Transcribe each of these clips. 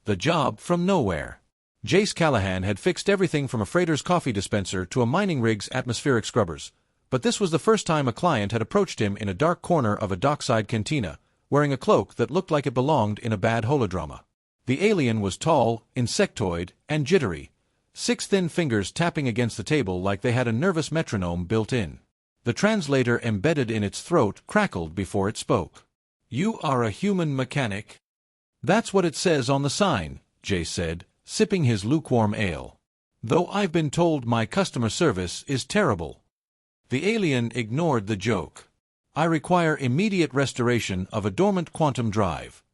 The job from nowhere. Jace Callahan had fixed everything from a freighter's coffee dispenser to a mining rig's atmospheric scrubbers, but this was the first time a client had approached him in a dark corner of a dockside cantina, wearing a cloak that looked like it belonged in a bad holodrama. The alien was tall, insectoid, and jittery, 6 thin fingers tapping against the table like they had a nervous metronome built in. The translator embedded in its throat crackled before it spoke. "You are a human mechanic?" "That's what it says on the sign," Jace said, sipping his lukewarm ale. "Though I've been told my customer service is terrible." The alien ignored the joke. "I require immediate restoration of a dormant quantum drive."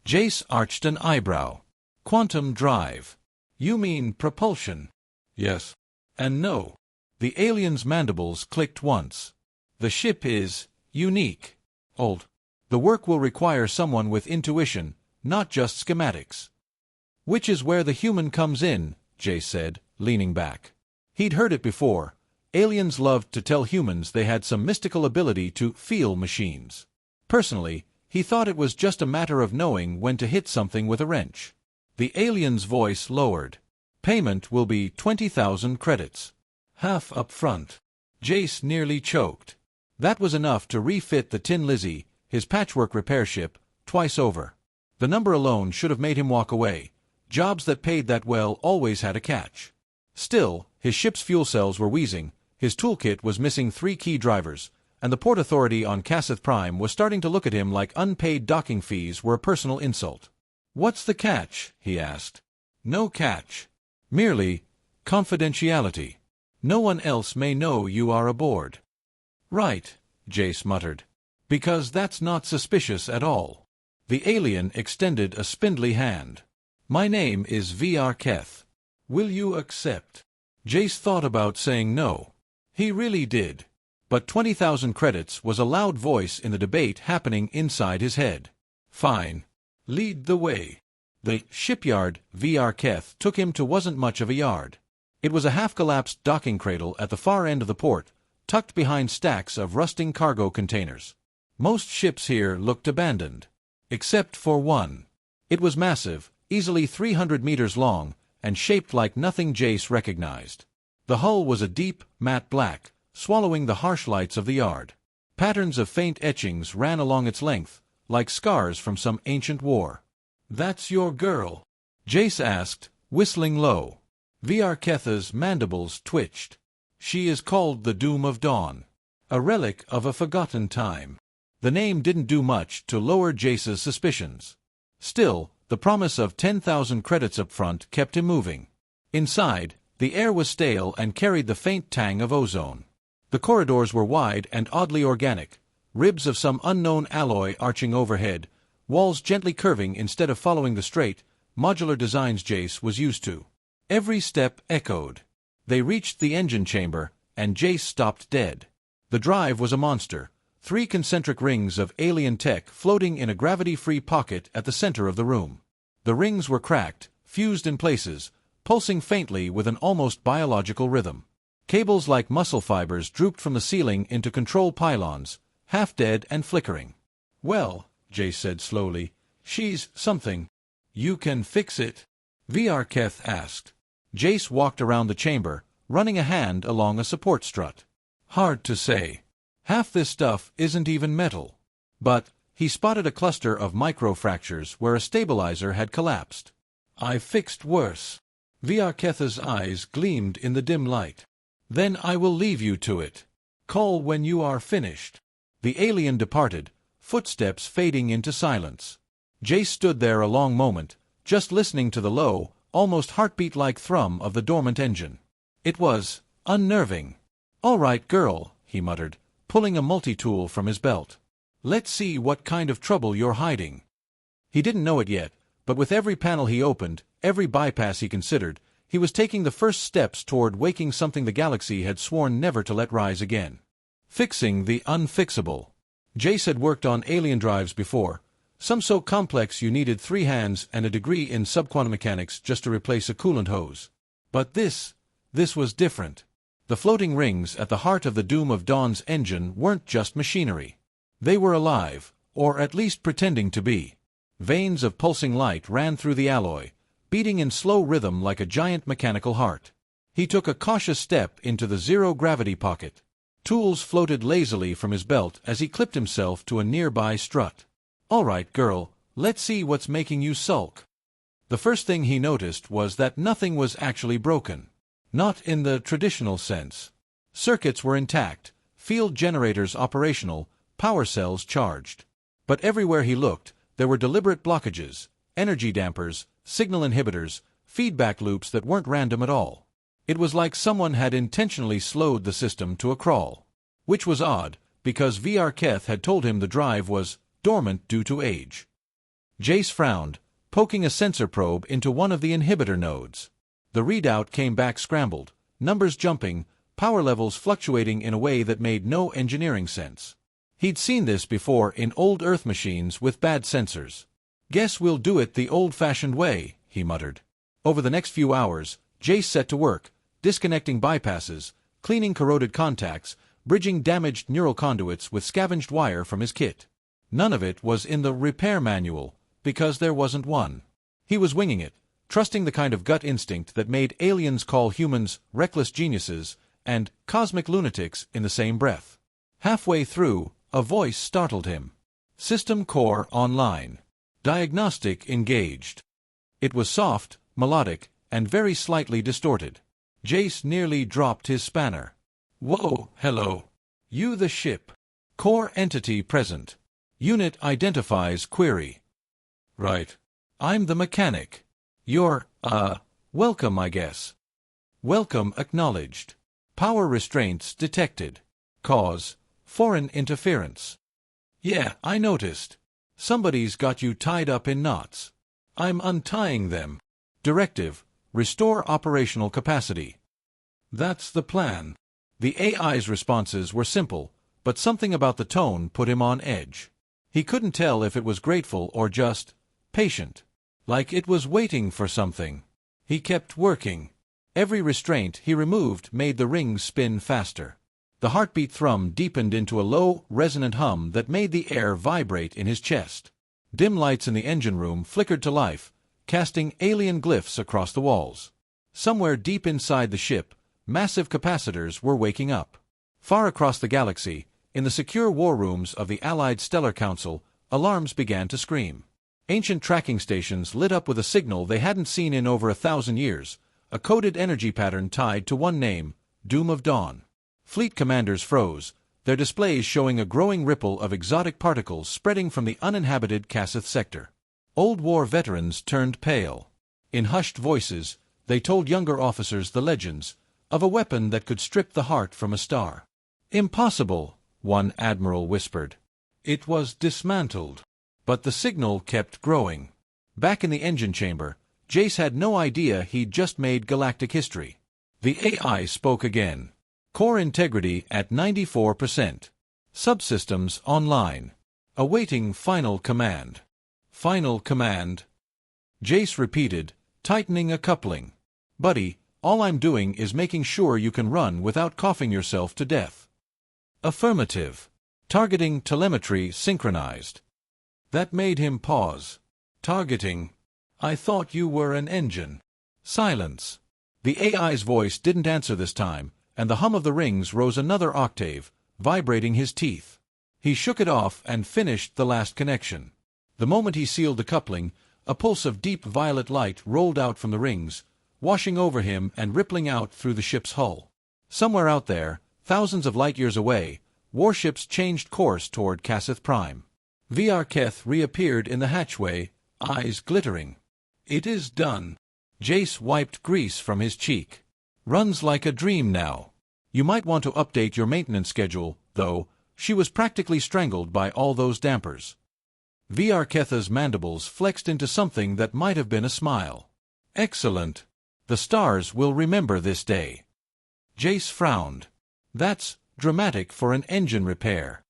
Jace arched an eyebrow. "Quantum drive? You mean propulsion?" "Yes. And no." The alien's mandibles clicked once. "The ship is unique. Old. The work will require someone with intuition, not just schematics." "Which is where the human comes in," Jace said, leaning back. He'd heard it before. Aliens loved to tell humans they had some mystical ability to feel machines. Personally, he thought it was just a matter of knowing when to hit something with a wrench. The alien's voice lowered. "Payment will be 20,000 credits. Half up front." Jace nearly choked. That was enough to refit the Tin Lizzie, his patchwork repair ship, twice over. The number alone should have made him walk away. Jobs that paid that well always had a catch. Still, his ship's fuel cells were wheezing, his toolkit was missing 3 key drivers, and the Port Authority on Cassith Prime was starting to look at him like unpaid docking fees were a personal insult. "What's the catch?" he asked. "No catch. Merely confidentiality. No one else may know you are aboard." "Right," Jace muttered. "Because that's not suspicious at all." The alien extended a spindly hand. "My name is V.R. Keth. Will you accept?" Jace thought about saying no. He really did. But 20,000 credits was a loud voice in the debate happening inside his head. "Fine. Lead the way." The shipyard V.R. Keth took him to wasn't much of a yard. It was a half-collapsed docking cradle at the far end of the port, tucked behind stacks of rusting cargo containers. Most ships here looked abandoned. Except for one. It was massive, easily 300 meters long, and shaped like nothing Jace recognized. The hull was a deep, matte black, swallowing the harsh lights of the yard. Patterns of faint etchings ran along its length, like scars from some ancient war. "That's your girl?" Jace asked, whistling low. V.R. Keth's mandibles twitched. "She is called the Doom of Dawn. A relic of a forgotten time." The name didn't do much to lower Jace's suspicions. Still, the promise of 10,000 credits up front kept him moving. Inside, the air was stale and carried the faint tang of ozone. The corridors were wide and oddly organic, ribs of some unknown alloy arching overhead, walls gently curving instead of following the straight, modular designs Jace was used to. Every step echoed. They reached the engine chamber, and Jace stopped dead. The drive was a monster, 3 concentric rings of alien tech floating in a gravity-free pocket at the center of the room. The rings were cracked, fused in places, pulsing faintly with an almost biological rhythm. Cables like muscle fibers drooped from the ceiling into control pylons, half dead and flickering. "Well," Jace said slowly, "she's something. You can fix it?" V.R. Keth asked. Jace walked around the chamber, running a hand along a support strut. "Hard to say. Half this stuff isn't even metal." But he spotted a cluster of micro-fractures where a stabilizer had collapsed. "I've fixed worse." V.R. Keth's eyes gleamed in the dim light. "Then I will leave you to it. Call when you are finished." The alien departed, footsteps fading into silence. Jace stood there a long moment, just listening to the low, almost heartbeat-like thrum of the dormant engine. It was unnerving. "All right, girl," he muttered, pulling a multi-tool from his belt. "Let's see what kind of trouble you're hiding." He didn't know it yet, but with every panel he opened, every bypass he considered, he was taking the first steps toward waking something the galaxy had sworn never to let rise again. Fixing the unfixable. Jace had worked on alien drives before, some so complex you needed 3 hands and a degree in subquantum mechanics just to replace a coolant hose. But this was different. The floating rings at the heart of the Doom of Dawn's engine weren't just machinery. They were alive, or at least pretending to be. Veins of pulsing light ran through the alloy, beating in slow rhythm like a giant mechanical heart. He took a cautious step into the zero-gravity pocket. Tools floated lazily from his belt as he clipped himself to a nearby strut. "All right, girl, let's see what's making you sulk." The first thing he noticed was that nothing was actually broken. Not in the traditional sense. Circuits were intact, field generators operational, power cells charged. But everywhere he looked, there were deliberate blockages, energy dampers, signal inhibitors, feedback loops that weren't random at all. It was like someone had intentionally slowed the system to a crawl. Which was odd, because VR Keth had told him the drive was dormant due to age. Jace frowned, poking a sensor probe into one of the inhibitor nodes. The readout came back scrambled, numbers jumping, power levels fluctuating in a way that made no engineering sense. He'd seen this before in old Earth machines with bad sensors. "Guess we'll do it the old-fashioned way," he muttered. Over the next few hours, Jace set to work, disconnecting bypasses, cleaning corroded contacts, bridging damaged neural conduits with scavenged wire from his kit. None of it was in the repair manual, because there wasn't one. He was winging it, trusting the kind of gut instinct that made aliens call humans reckless geniuses and cosmic lunatics in the same breath. Halfway through, a voice startled him. "System core online. Diagnostic engaged." It was soft, melodic, and very slightly distorted. Jace nearly dropped his spanner. "Whoa, hello. You the ship. Core entity present. Unit identifies query." "Right. I'm the mechanic. You're, welcome, I guess." "Welcome acknowledged. Power restraints detected. Cause, foreign interference." "Yeah, I noticed. Somebody's got you tied up in knots. I'm untying them. Directive, restore operational capacity." "That's the plan." The AI's responses were simple, but something about the tone put him on edge. He couldn't tell if it was grateful or just patient. Like it was waiting for something. He kept working. Every restraint he removed made the rings spin faster. The heartbeat thrum deepened into a low, resonant hum that made the air vibrate in his chest. Dim lights in the engine room flickered to life, casting alien glyphs across the walls. Somewhere deep inside the ship, massive capacitors were waking up. Far across the galaxy, in the secure war rooms of the Allied Stellar Council, alarms began to scream. Ancient tracking stations lit up with a signal they hadn't seen in over 1,000 years, a coded energy pattern tied to one name, Doom of Dawn. Fleet commanders froze, their displays showing a growing ripple of exotic particles spreading from the uninhabited Kassith sector. Old war veterans turned pale. In hushed voices, they told younger officers the legends of a weapon that could strip the heart from a star. "Impossible," one admiral whispered. "It was dismantled." But the signal kept growing. Back in the engine chamber, Jace had no idea he'd just made galactic history. The AI spoke again. "Core integrity at 94%. Subsystems online. Awaiting final command." "Final command?" Jace repeated, tightening a coupling. "Buddy, all I'm doing is making sure you can run without coughing yourself to death." "Affirmative. Targeting telemetry synchronized." That made him pause. "Targeting? I thought you were an engine." Silence. The AI's voice didn't answer this time, and the hum of the rings rose another octave, vibrating his teeth. He shook it off and finished the last connection. The moment he sealed the coupling, a pulse of deep violet light rolled out from the rings, washing over him and rippling out through the ship's hull. Somewhere out there, thousands of light-years away, warships changed course toward Kassith Prime. VR Keth reappeared in the hatchway, eyes glittering. "It is done." Jace wiped grease from his cheek. "Runs like a dream now. You might want to update your maintenance schedule, though." She was practically strangled by all those dampers. VR Ketha's mandibles flexed into something that might have been a smile. "Excellent. The stars will remember this day." Jace frowned. "That's dramatic for an engine repair."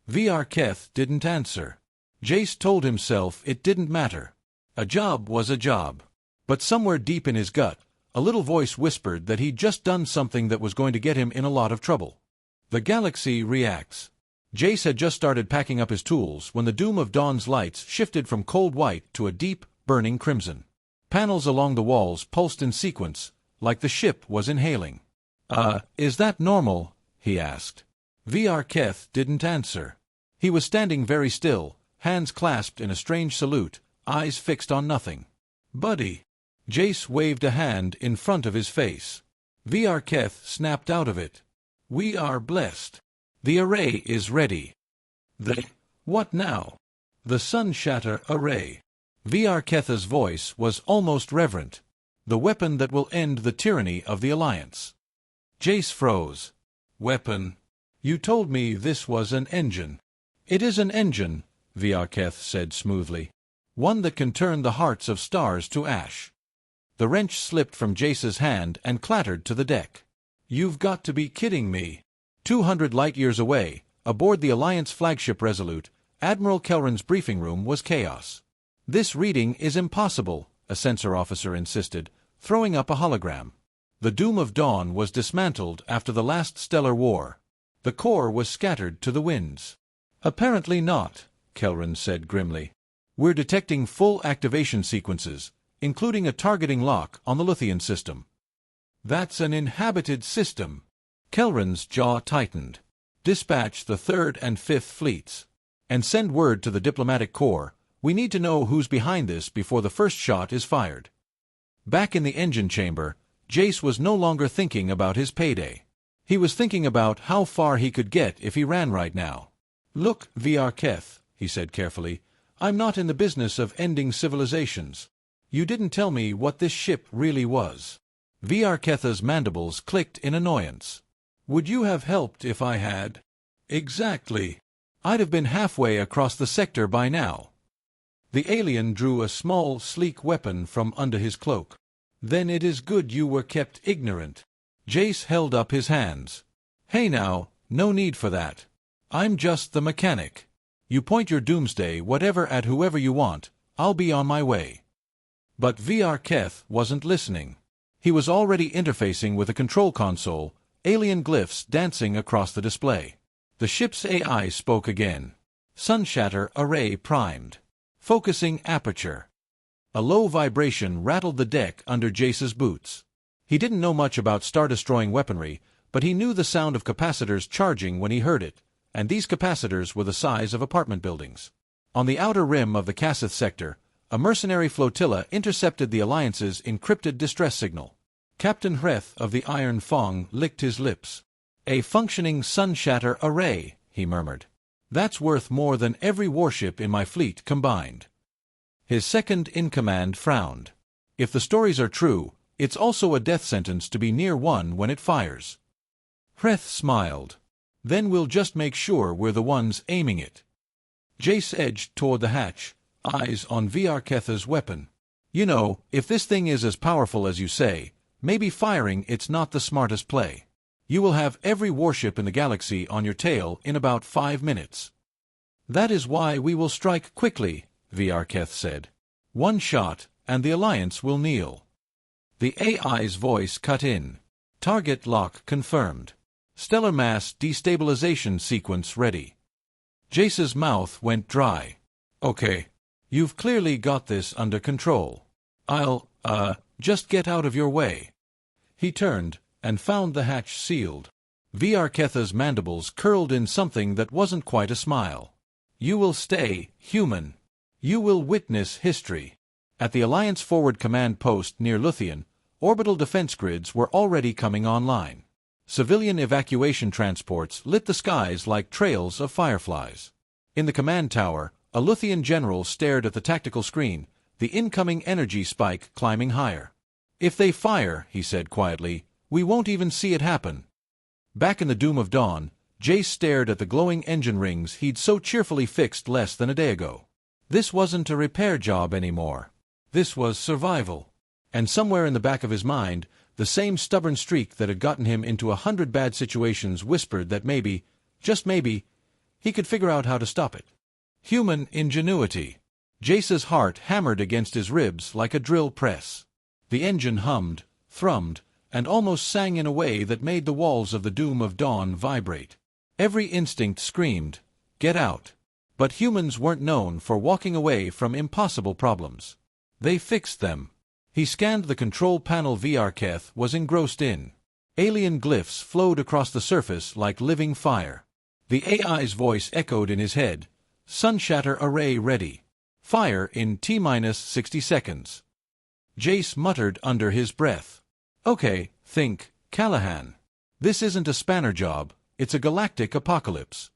VR Keth didn't answer. Jace told himself it didn't matter. A job was a job. But somewhere deep in his gut, a little voice whispered that he'd just done something that was going to get him in a lot of trouble. "The galaxy reacts. Jace had just started packing up his tools when the Doom of Dawn's lights shifted from cold white to a deep, burning crimson. Panels along the walls pulsed in sequence, like the ship was inhaling. Is that normal?" he asked. VR Keth didn't answer. He was standing very still, hands clasped in a strange salute, eyes fixed on nothing. "Buddy." Jace waved a hand in front of his face. VR Keth snapped out of it. "We are blessed. The array is ready." What now?" "The Sun Shatter Array." VR Ketha's voice was almost reverent. "The weapon that will end the tyranny of the Alliance." Jace froze. "Weapon? You told me this was an engine." "It is an engine," VR Keth said smoothly. "One that can turn the hearts of stars to ash." The wrench slipped from Jace's hand and clattered to the deck. "You've got to be kidding me." 200 light-years away, aboard the Alliance flagship Resolute, Admiral Kelrin's briefing room was chaos. "This reading is impossible," a sensor officer insisted, throwing up a hologram. The Doom of Dawn was dismantled after the last stellar war. The core was scattered to the winds. "Apparently not," Kelrin said grimly. "We're detecting full activation sequences, including a targeting lock on the Luthian system." "That's an inhabited system." Kelrin's jaw tightened. "Dispatch the 3rd and 5th fleets. And send word to the diplomatic corps. We need to know who's behind this before the first shot is fired." Back in the engine chamber, Jace was no longer thinking about his payday. He was thinking about how far he could get if he ran right now. "Look, VR Keth," he said carefully, "I'm not in the business of ending civilizations. You didn't tell me what this ship really was." VR Ketha's mandibles clicked in annoyance. "Would you have helped if I had?" "Exactly. I'd have been halfway across the sector by now." The alien drew a small, sleek weapon from under his cloak. "Then it is good you were kept ignorant." Jace held up his hands. "Hey now, no need for that. I'm just the mechanic. You point your doomsday whatever at whoever you want, I'll be on my way." But VR Keth wasn't listening. He was already interfacing with a control console, alien glyphs dancing across the display. The ship's AI spoke again. "Sunshatter array primed. Focusing aperture." A low vibration rattled the deck under Jace's boots. He didn't know much about star-destroying weaponry, but he knew the sound of capacitors charging when he heard it, and these capacitors were the size of apartment buildings. On the outer rim of the Kassith sector, a mercenary flotilla intercepted the Alliance's encrypted distress signal. Captain Hreth of the Iron Fong licked his lips. "A functioning Sunshatter array," he murmured. "That's worth more than every warship in my fleet combined." His second-in-command frowned. "If the stories are true, it's also a death sentence to be near one when it fires." Hreth smiled. "Then we'll just make sure we're the ones aiming it." Jace edged toward the hatch, eyes on VR Ketha's weapon. "You know, if this thing is as powerful as you say, maybe firing it's not the smartest play. You will have every warship in the galaxy on your tail in about 5 minutes." "That is why we will strike quickly," VR Keth said. "One shot, and the Alliance will kneel." The AI's voice cut in. "Target lock confirmed. Stellar mass destabilization sequence ready." Jace's mouth went dry. "Okay. You've clearly got this under control. I'll, just get out of your way." He turned, and found the hatch sealed. VR Ketha's mandibles curled in something that wasn't quite a smile. "You will stay, human. You will witness history." At the Alliance Forward Command Post near Luthian, orbital defense grids were already coming online. Civilian evacuation transports lit the skies like trails of fireflies. In the command tower, a Luthian general stared at the tactical screen, the incoming energy spike climbing higher. "If they fire," he said quietly, "we won't even see it happen." Back in the Doom of Dawn, Jace stared at the glowing engine rings he'd so cheerfully fixed less than a day ago. This wasn't a repair job anymore. This was survival. And somewhere in the back of his mind, the same stubborn streak that had gotten him into 100 bad situations whispered that maybe, just maybe, he could figure out how to stop it. Human ingenuity. Jace's heart hammered against his ribs like a drill press. The engine hummed, thrummed, and almost sang in a way that made the walls of the Doom of Dawn vibrate. Every instinct screamed, get out. But humans weren't known for walking away from impossible problems. They fixed them. He scanned the control panel. Keth was engrossed in. Alien glyphs flowed across the surface like living fire. The AI's voice echoed in his head. Sunshatter array ready. Fire in T-60 seconds. Jace muttered under his breath. Okay, think, Callahan. This isn't a spanner job, it's a galactic apocalypse.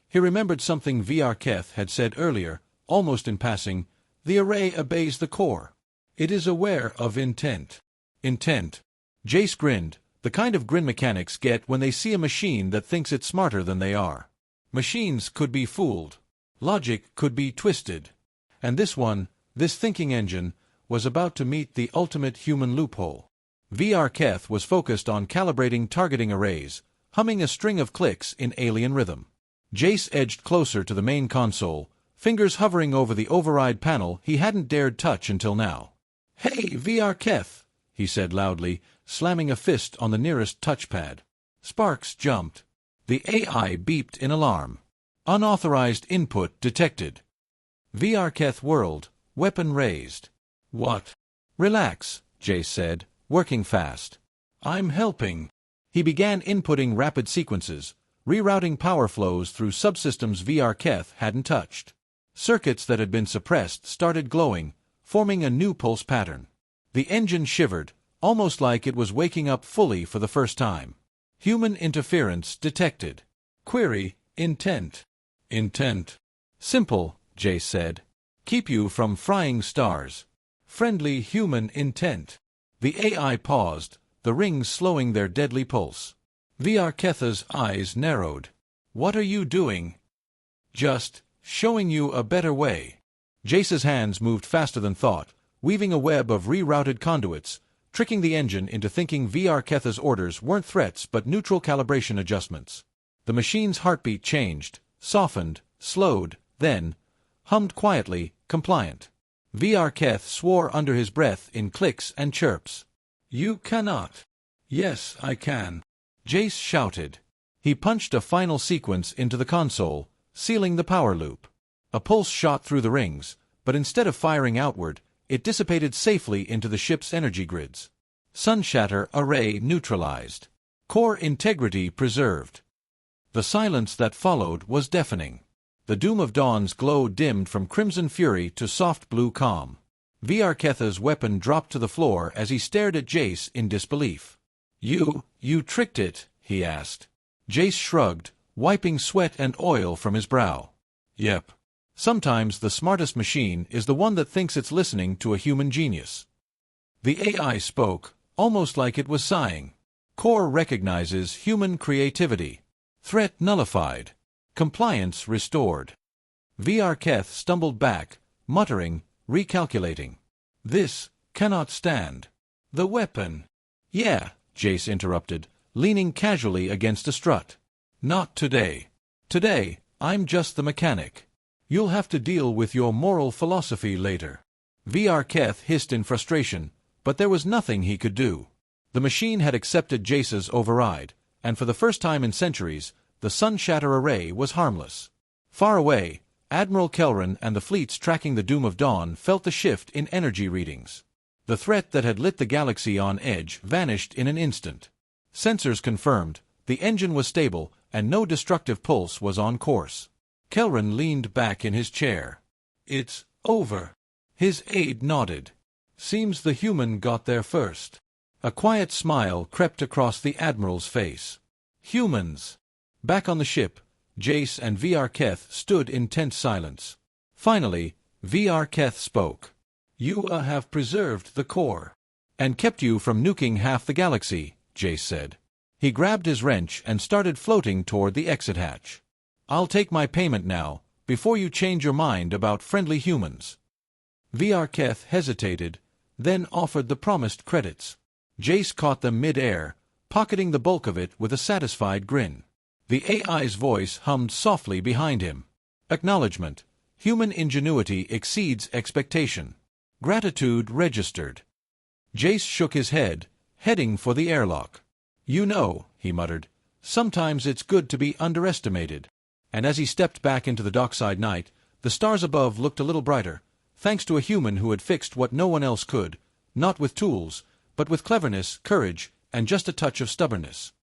He remembered something Keth had said earlier, almost in passing. The array obeys the core. It is aware of intent. Intent. Jace grinned, the kind of grin mechanics get when they see a machine that thinks it's smarter than they are. Machines could be fooled. Logic could be twisted. And this one, this thinking engine, was about to meet the ultimate human loophole. Keth was focused on calibrating targeting arrays, humming a string of clicks in alien rhythm. Jace edged closer to the main console, fingers hovering over the override panel he hadn't dared touch until now. Hey, Keth, he said loudly, slamming a fist on the nearest touchpad. Sparks jumped. The AI beeped in alarm. Unauthorized input detected. Keth whirled, weapon raised. What? Relax, Jace said, working fast. I'm helping. He began inputting rapid sequences, rerouting power flows through subsystems Keth hadn't touched. Circuits that had been suppressed started glowing, forming a new pulse pattern. The engine shivered, almost like it was waking up fully for the first time. Human interference detected. Query, intent. Intent. Simple, Jace said. Keep you from frying stars. Friendly human intent. The AI paused, the rings slowing their deadly pulse. Keth's eyes narrowed. What are you doing? Just showing you a better way. Jace's hands moved faster than thought, weaving a web of rerouted conduits, tricking the engine into thinking Keth's orders weren't threats but neutral calibration adjustments. The machine's heartbeat changed, softened, slowed, then hummed quietly, compliant. Keth swore under his breath in clicks and chirps. You cannot. Yes, I can. Jace shouted. He punched a final sequence into the console, sealing the power loop. A pulse shot through the rings, but instead of firing outward, it dissipated safely into the ship's energy grids. Sunshatter array neutralized. Core integrity preserved. The silence that followed was deafening. The doom of dawn's glow dimmed from crimson fury to soft blue calm. Keth's weapon dropped to the floor as he stared at Jace in disbelief. You tricked it, he asked. Jace shrugged, wiping sweat and oil from his brow. Yep. Sometimes the smartest machine is the one that thinks it's listening to a human genius. The AI spoke, almost like it was sighing. Core recognizes human creativity. Threat nullified. Compliance restored. Keth stumbled back, muttering, recalculating. This cannot stand. The weapon. Yeah, Jace interrupted, leaning casually against a strut. Not today. Today, I'm just the mechanic. You'll have to deal with your moral philosophy later. Keth hissed in frustration, but there was nothing he could do. The machine had accepted Jace's override, and for the first time in centuries, the Sunshatter array was harmless. Far away, Admiral Kelran and the fleets tracking the Doom of Dawn felt the shift in energy readings. The threat that had lit the galaxy on edge vanished in an instant. Sensors confirmed, the engine was stable, and no destructive pulse was on course. Kelran leaned back in his chair. It's over. His aide nodded. Seems the human got there first. A quiet smile crept across the Admiral's face. Humans. Back on the ship, Jace and Keth stood in tense silence. Finally, Keth spoke. You have preserved the core. And kept you from nuking half the galaxy, Jace said. He grabbed his wrench and started floating toward the exit hatch. I'll take my payment now, before you change your mind about friendly humans. Keth hesitated, then offered the promised credits. Jace caught them mid-air, pocketing the bulk of it with a satisfied grin. The AI's voice hummed softly behind him. Acknowledgement. Human ingenuity exceeds expectation. Gratitude registered. Jace shook his head, heading for the airlock. You know, he muttered, sometimes it's good to be underestimated. and as he stepped back into the dockside night, the stars above looked a little brighter, thanks to a human who had fixed what no one else could, not with tools, but with cleverness, courage, and just a touch of stubbornness.